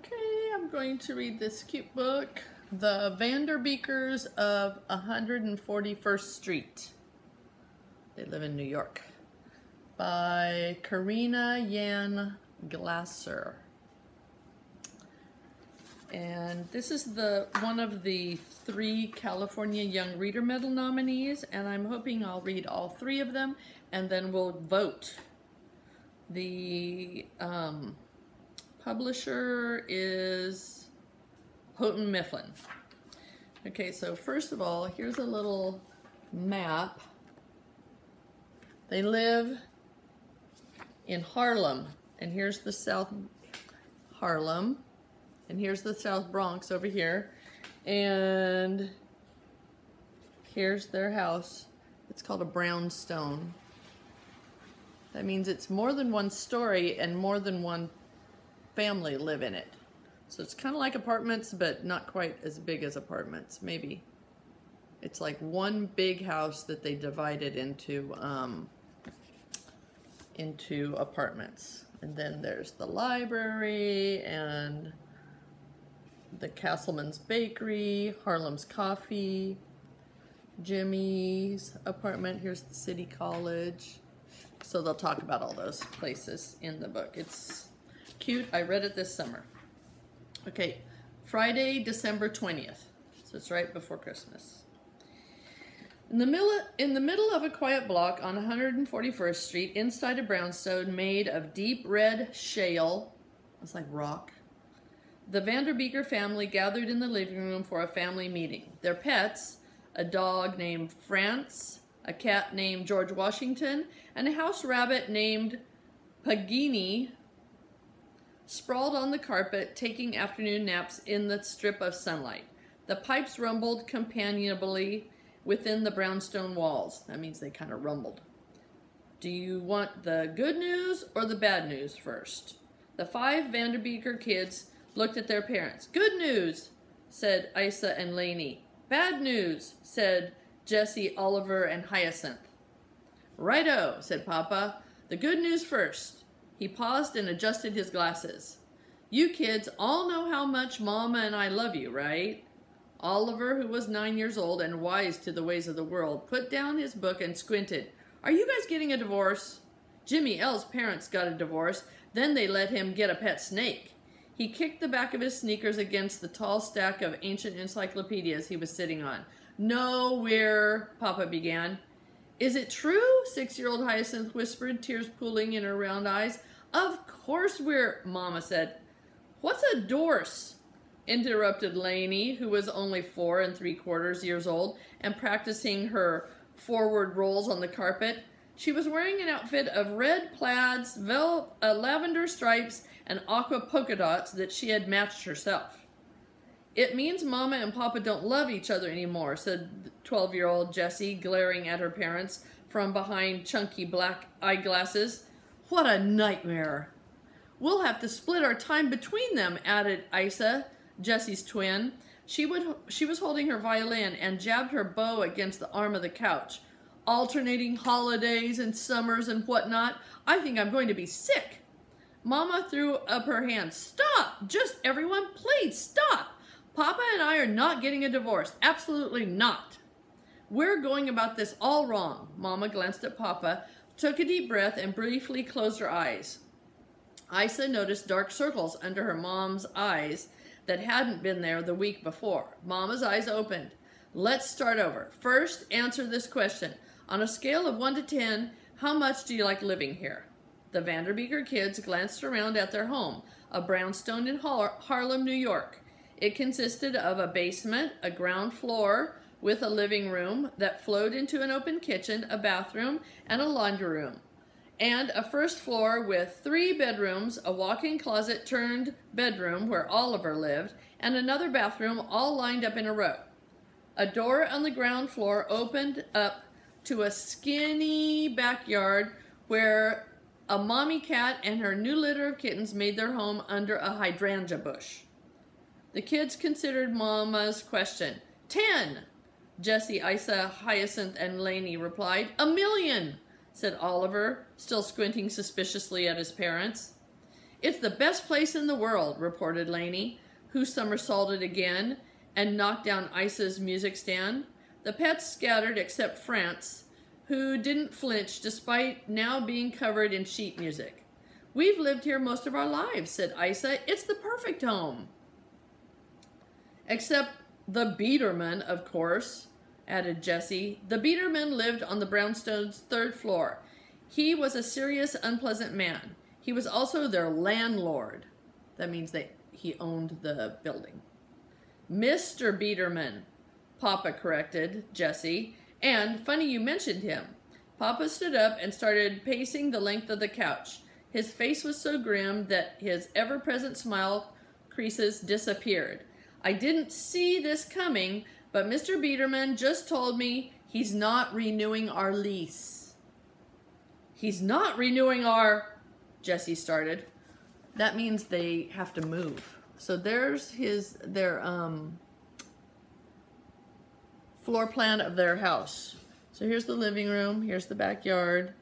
Okay, I'm going to read this cute book, The Vanderbeekers of 141st Street. They live in New York. By Karina Glaser. And this is one of the 3 California Young Reader Medal nominees, and I'm hoping I'll read all 3 of them, and then we'll vote. The publisher is Houghton Mifflin. Okay, so first of all, here's a little map. They live in Harlem, and here's the South Harlem, and here's the South Bronx over here, and here's their house. It's called a brownstone. That means it's more than one story and more than one family live in it. So it's kind of like apartments, but not quite as big as apartments, maybe. It's like one big house that they divided into apartments. And then there's the library and the Castleman's Bakery, Harlem's Coffee, Jimmy's apartment. Here's the City College. So they'll talk about all those places in the book. It's cute. I read it this summer. Okay, Friday, December 20th. So it's right before Christmas. In the middle of a quiet block on 141st Street, inside a brownstone made of deep red shale, it's like rock, the Vanderbeeker family gathered in the living room for a family meeting. Their pets, a dog named France, a cat named George Washington, and a house rabbit named Pagini, sprawled on the carpet, taking afternoon naps in the strip of sunlight. The pipes rumbled companionably within the brownstone walls. That means they kind of rumbled. Do you want the good news or the bad news first? The 5 Vanderbeeker kids looked at their parents. Good news, said Isa and Lainey. Bad news, said Jessie, Oliver, and Hyacinth. Righto, said Papa. The good news first. He paused and adjusted his glasses. You kids all know how much Mama and I love you, right? Oliver, who was 9 years old and wise to the ways of the world, put down his book and squinted. Are you guys getting a divorce? Jimmy L's parents got a divorce. Then they let him get a pet snake. He kicked the back of his sneakers against the tall stack of ancient encyclopedias he was sitting on. No, Papa began. Is it true? 6-year-old Hyacinth whispered, tears pooling in her round eyes. Of course Mama said. What's a dorse? Interrupted Lainey, who was only 4 3/4 years old and practicing her forward rolls on the carpet. She was wearing an outfit of red plaids, lavender stripes, and aqua polka dots that she had matched herself. It means Mama and Papa don't love each other anymore, said 12-year-old Jessie, glaring at her parents from behind chunky black eyeglasses. What a nightmare. We'll have to split our time between them, added Isa, Jessie's twin. She was holding her violin and jabbed her bow against the arm of the couch. Alternating holidays and summers and whatnot. I think I'm going to be sick. Mama threw up her hands. Stop! Just everyone, please stop! Papa and I are not getting a divorce. Absolutely not. We're going about this all wrong. Mama glanced at Papa, took a deep breath, and briefly closed her eyes. Isa noticed dark circles under her mom's eyes that hadn't been there the week before. Mama's eyes opened. Let's start over. First, answer this question. On a scale of 1 to 10, how much do you like living here? The Vanderbeeker kids glanced around at their home, a brownstone in Harlem, New York. It consisted of a basement, a ground floor with a living room that flowed into an open kitchen, a bathroom, and a laundry room, and a first floor with 3 bedrooms, a walk-in closet turned bedroom where Oliver lived, and another bathroom all lined up in a row. A door on the ground floor opened up to a skinny backyard where a mommy cat and her new litter of kittens made their home under a hydrangea bush. The kids considered Mama's question. 10, Jessie, Isa, Hyacinth, and Lainey replied. 1 million, said Oliver, still squinting suspiciously at his parents. It's the best place in the world, reported Lainey, who somersaulted again and knocked down Isa's music stand. The pets scattered except France, who didn't flinch despite now being covered in sheet music. We've lived here most of our lives, said Isa. It's the perfect home. Except the Biederman, of course, added Jessie. The Biederman lived on the brownstones' 3rd floor. He was a serious, unpleasant man. He was also their landlord. That means he owned the building. Mr. Biederman, Papa corrected Jessie. And funny you mentioned him. Papa stood up and started pacing the length of the couch. His face was so grim that his ever-present smile creases disappeared. I didn't see this coming, but Mr. Biederman just told me he's not renewing our lease. He's not renewing our... Jessie started. That means they have to move. So there's their floor plan of their house. So here's the living room, here's the backyard,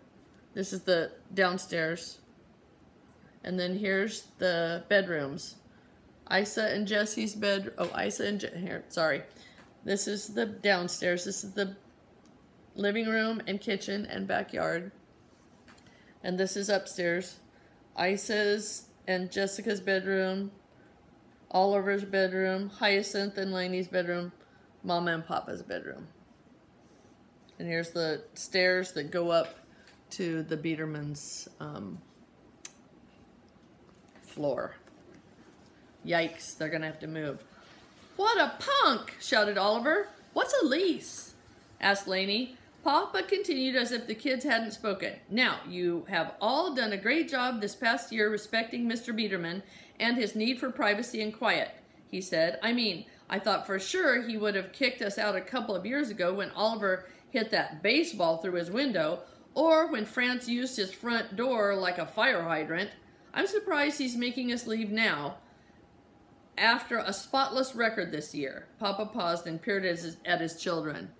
this is the downstairs, and then here's the bedrooms. Isa and Jessie's bed, sorry. This is the downstairs, this is the living room and kitchen and backyard. And this is upstairs. Isa's and Jessica's bedroom, Oliver's bedroom, Hyacinth and Lainey's bedroom, Mama and Papa's bedroom. And here's the stairs that go up to the Biederman's floor. Yikes, they're gonna have to move. What a punk, shouted Oliver. What's a lease? Asked Lainey. Papa continued as if the kids hadn't spoken. Now, you have all done a great job this past year respecting Mr. Biederman and his need for privacy and quiet, he said. I mean, I thought for sure he would have kicked us out a couple of years ago when Oliver hit that baseball through his window, or when France used his front door like a fire hydrant. I'm surprised he's making us leave now, after a spotless record this year. Papa paused and peered at his children.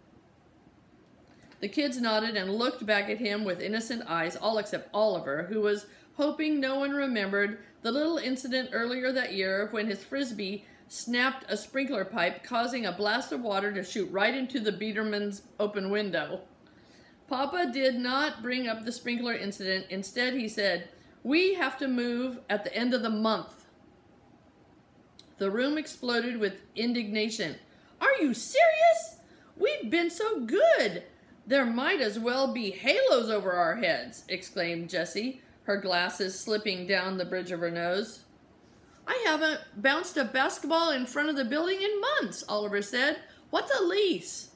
The kids nodded and looked back at him with innocent eyes, all except Oliver, who was hoping no one remembered the little incident earlier that year when his frisbee snapped a sprinkler pipe, causing a blast of water to shoot right into the Biederman's open window. Papa did not bring up the sprinkler incident. Instead, he said, "We have to move at the end of the month." The room exploded with indignation. Are you serious? We've been so good. There might as well be halos over our heads, exclaimed Jessie, her glasses slipping down the bridge of her nose. I haven't bounced a basketball in front of the building in months, Oliver said. What's a lease?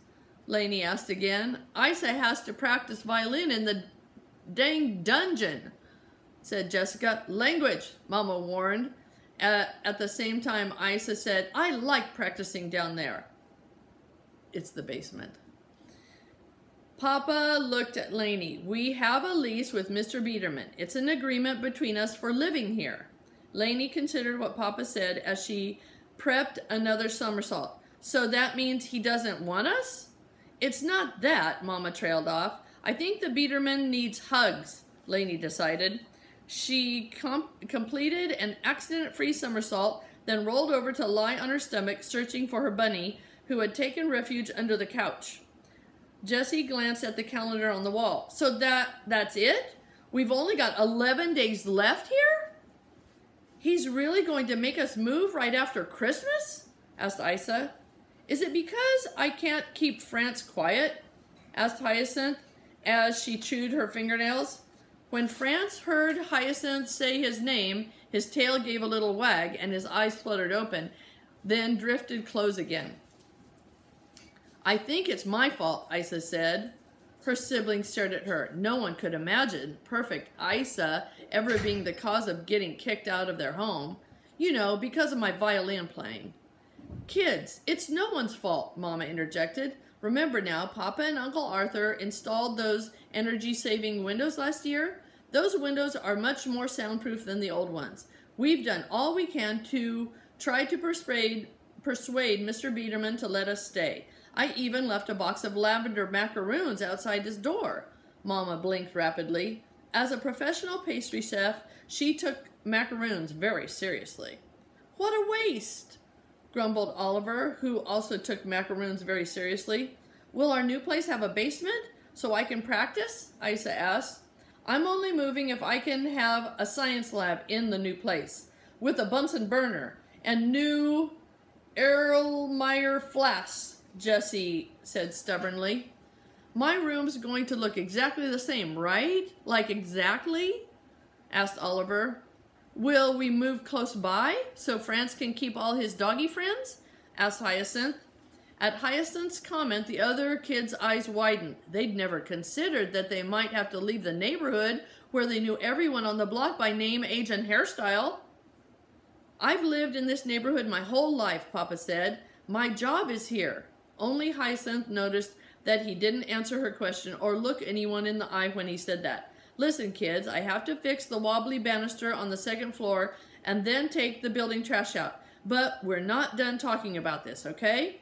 Lainey asked again. Isa has to practice violin in the dang dungeon, said Jessica. Language, Mama warned. At the same time, Isa said, I like practicing down there. It's the basement. Papa looked at Lainey. We have a lease with Mr. Biederman. It's an agreement between us for living here. Lainey considered what Papa said as she prepped another somersault. So that means he doesn't want us? It's not that, Mama trailed off. I think the Biederman needs hugs, Lainey decided. She completed an accident-free somersault, then rolled over to lie on her stomach, searching for her bunny, who had taken refuge under the couch. Jessie glanced at the calendar on the wall. So that's it? We've only got 11 days left here? He's really going to make us move right after Christmas? Asked Isa. Is it because I can't keep France quiet? Asked Hyacinth as she chewed her fingernails. When France heard Hyacinth say his name, his tail gave a little wag and his eyes fluttered open, then drifted close again. I think it's my fault, Isa said. Her siblings stared at her. No one could imagine perfect Isa ever being the cause of getting kicked out of their home. You know, because of my violin playing. Kids, it's no one's fault, Mama interjected. Remember now, Papa and Uncle Arthur installed those energy-saving windows last year? Those windows are much more soundproof than the old ones. We've done all we can to try to persuade Mr. Biederman to let us stay. I even left a box of lavender macaroons outside his door. Mama blinked rapidly. As a professional pastry chef, she took macaroons very seriously. What a waste, grumbled Oliver, who also took macaroons very seriously. Will our new place have a basement so I can practice? Isa asked. I'm only moving if I can have a science lab in the new place, with a Bunsen burner and new Erlenmeyer flasks, Jessie said stubbornly. My room's going to look exactly the same, right? Like exactly? Asked Oliver. Will we move close by so France can keep all his doggy friends? Asked Hyacinth. At Hyacinth's comment, the other kids' eyes widened. They'd never considered that they might have to leave the neighborhood where they knew everyone on the block by name, age, and hairstyle. I've lived in this neighborhood my whole life, Papa said. My job is here. Only Hyacinth noticed that he didn't answer her question or look anyone in the eye when he said that. Listen, kids, I have to fix the wobbly banister on the second floor and then take the building trash out. But we're not done talking about this, okay?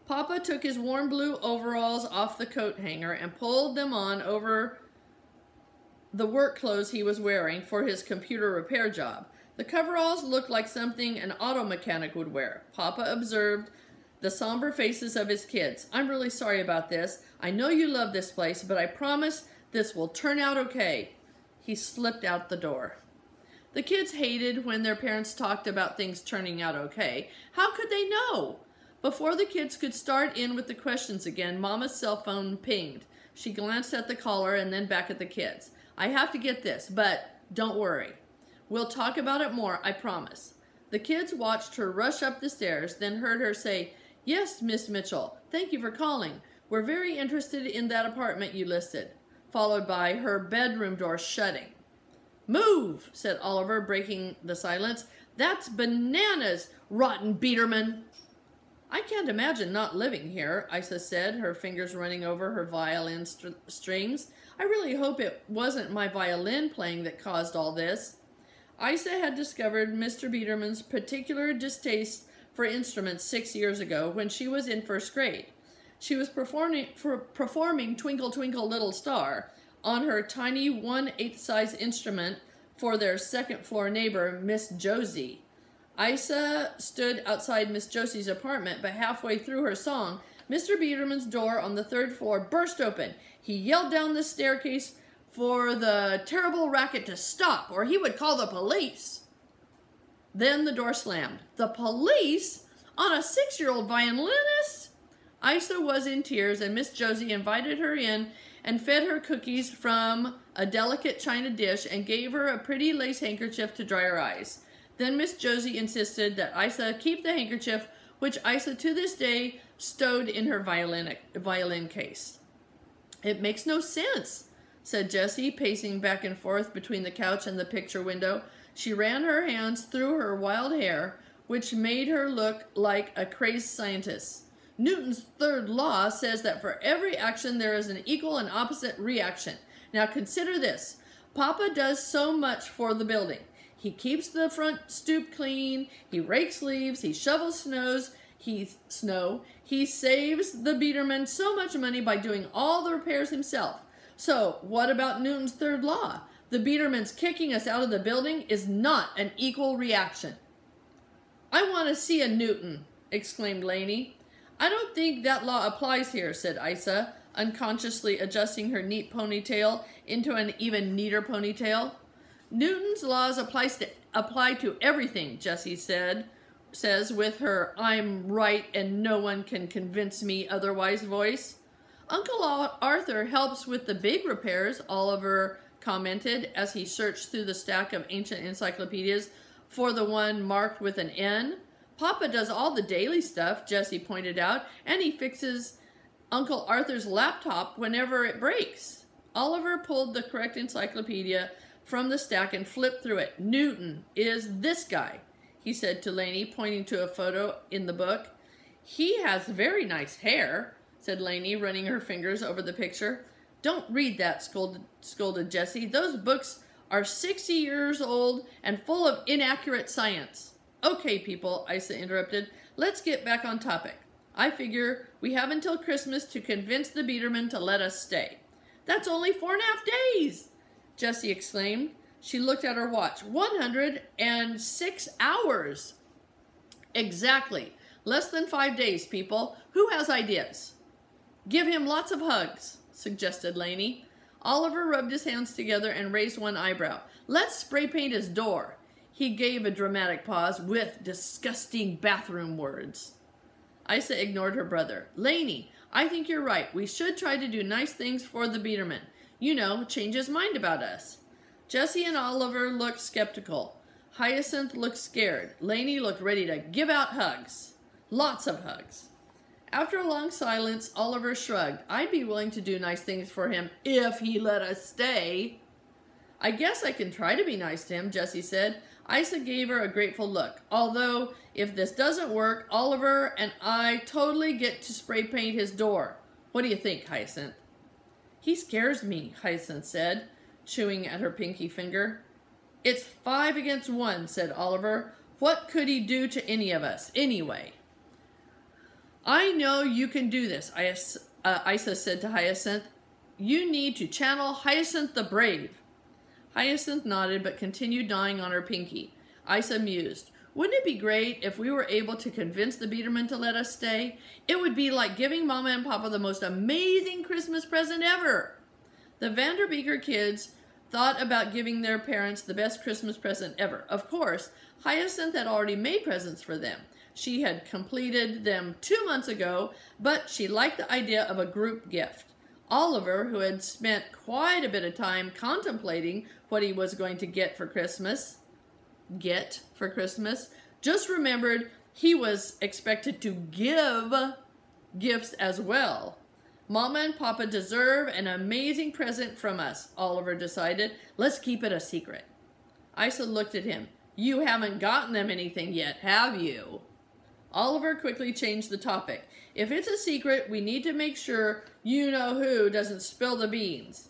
Papa took his warm blue overalls off the coat hanger and pulled them on over the work clothes he was wearing for his computer repair job. The coveralls looked like something an auto mechanic would wear. Papa observed the somber faces of his kids. I'm really sorry about this. I know you love this place, but I promise this will turn out okay. He slipped out the door. The kids hated when their parents talked about things turning out okay. How could they know? Before the kids could start in with the questions again, Mama's cell phone pinged. She glanced at the caller and then back at the kids. I have to get this, but don't worry. We'll talk about it more, I promise. The kids watched her rush up the stairs, then heard her say, Yes, Miss Mitchell, thank you for calling. We're very interested in that apartment you listed, followed by her bedroom door shutting. Move, said Oliver, breaking the silence. That's bananas, rotten Biederman. I can't imagine not living here, Isa said, her fingers running over her violin strings. I really hope it wasn't my violin playing that caused all this. Isa had discovered Mr. Biederman's particular distaste for instruments 6 years ago when she was in first grade. She was performing Twinkle Twinkle Little Star on her tiny 1/8 size instrument for their second-floor neighbor, Miss Josie. Isa stood outside Miss Josie's apartment, but halfway through her song, Mr. Biederman's door on the third floor burst open. He yelled down the staircase for the terrible racket to stop, or he would call the police. Then the door slammed. The police? On a 6-year-old violinist? Isa was in tears, and Miss Josie invited her in and fed her cookies from a delicate china dish and gave her a pretty lace handkerchief to dry her eyes. Then Miss Josie insisted that Isa keep the handkerchief, which Isa to this day stowed in her violin case. It makes no sense, said Jessie, pacing back and forth between the couch and the picture window. She ran her hands through her wild hair, which made her look like a crazed scientist. Newton's third law says that for every action there is an equal and opposite reaction. Now consider this. Papa does so much for the building. He keeps the front stoop clean, he rakes leaves, he shovels snow, he saves the Biederman so much money by doing all the repairs himself. So, what about Newton's third law? The Biederman's kicking us out of the building is not an equal reaction. I want to see a Newton, exclaimed Lainey. I don't think that law applies here, said Isa, unconsciously adjusting her neat ponytail into an even neater ponytail. Newton's laws apply to everything, Jessie says with her I'm right and no one can convince me otherwise voice. Uncle Arthur helps with the big repairs, Oliver commented as he searched through the stack of ancient encyclopedias for the one marked with an N. Papa does all the daily stuff, Jessie pointed out, and he fixes Uncle Arthur's laptop whenever it breaks. Oliver pulled the correct encyclopedia from the stack and flipped through it. Newton is this guy, he said to Lainey, pointing to a photo in the book. He has very nice hair, said Lainey, running her fingers over the picture. Don't read that, scolded Jessie. Those books are 60 years old and full of inaccurate science. Okay, people, Isa interrupted. Let's get back on topic. I figure we have until Christmas to convince the Biederman to let us stay. That's only 4.5 days, Jessie exclaimed. She looked at her watch. 106 hours. Exactly. Less than 5 days, people. Who has ideas? Give him lots of hugs, suggested Lainey. Oliver rubbed his hands together and raised one eyebrow. Let's spray paint his door. He gave a dramatic pause with disgusting bathroom words. Isa ignored her brother. Lainey, I think you're right. We should try to do nice things for the Biederman. You know, change his mind about us. Jessie and Oliver looked skeptical. Hyacinth looked scared. Lainey looked ready to give out hugs. Lots of hugs. After a long silence, Oliver shrugged. I'd be willing to do nice things for him if he let us stay. I guess I can try to be nice to him, Jessie said. Isa gave her a grateful look. Although, if this doesn't work, Oliver and I totally get to spray paint his door. What do you think, Hyacinth? He scares me, Hyacinth said, chewing at her pinky finger. It's 5 against 1, said Oliver. What could he do to any of us, anyway? I know you can do this, Isa said to Hyacinth. You need to channel Hyacinth the Brave. Hyacinth nodded but continued gnawing on her pinky. Isa mused. Wouldn't it be great if we were able to convince the Biederman to let us stay? It would be like giving Mama and Papa the most amazing Christmas present ever. The Vanderbeeker kids thought about giving their parents the best Christmas present ever. Of course, Hyacinth had already made presents for them. She had completed them 2 months ago, but she liked the idea of a group gift. Oliver, who had spent quite a bit of time contemplating what he was going to get for Christmas, just remembered he was expected to give gifts as well. Mama and Papa deserve an amazing present from us, Oliver decided. Let's keep it a secret. Isa looked at him. You haven't gotten them anything yet, have you? Oliver quickly changed the topic. If it's a secret, we need to make sure you-know-who doesn't spill the beans.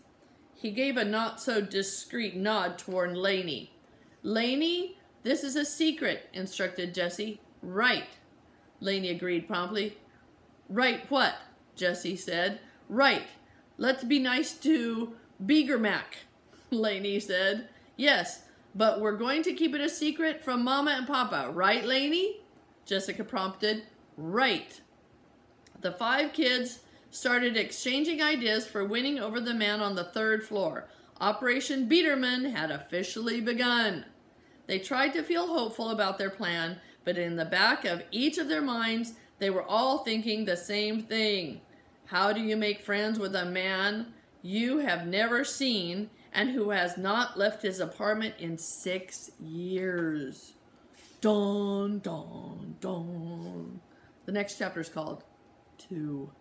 He gave a not-so-discreet nod toward Lainey. Lainey, this is a secret, instructed Jessie. Right. Lainey agreed promptly. Right what? Jessie said. Right. Let's be nice to Beagermack, Lainey said. Yes, but we're going to keep it a secret from Mama and Papa. Right, Lainey? Jessica prompted. Right. The 5 kids started exchanging ideas for winning over the man on the 3rd floor. Operation Biederman had officially begun. They tried to feel hopeful about their plan, but in the back of each of their minds, they were all thinking the same thing. How do you make friends with a man you have never seen and who has not left his apartment in 6 years? Dun, dun, dun. The next chapter is called 2.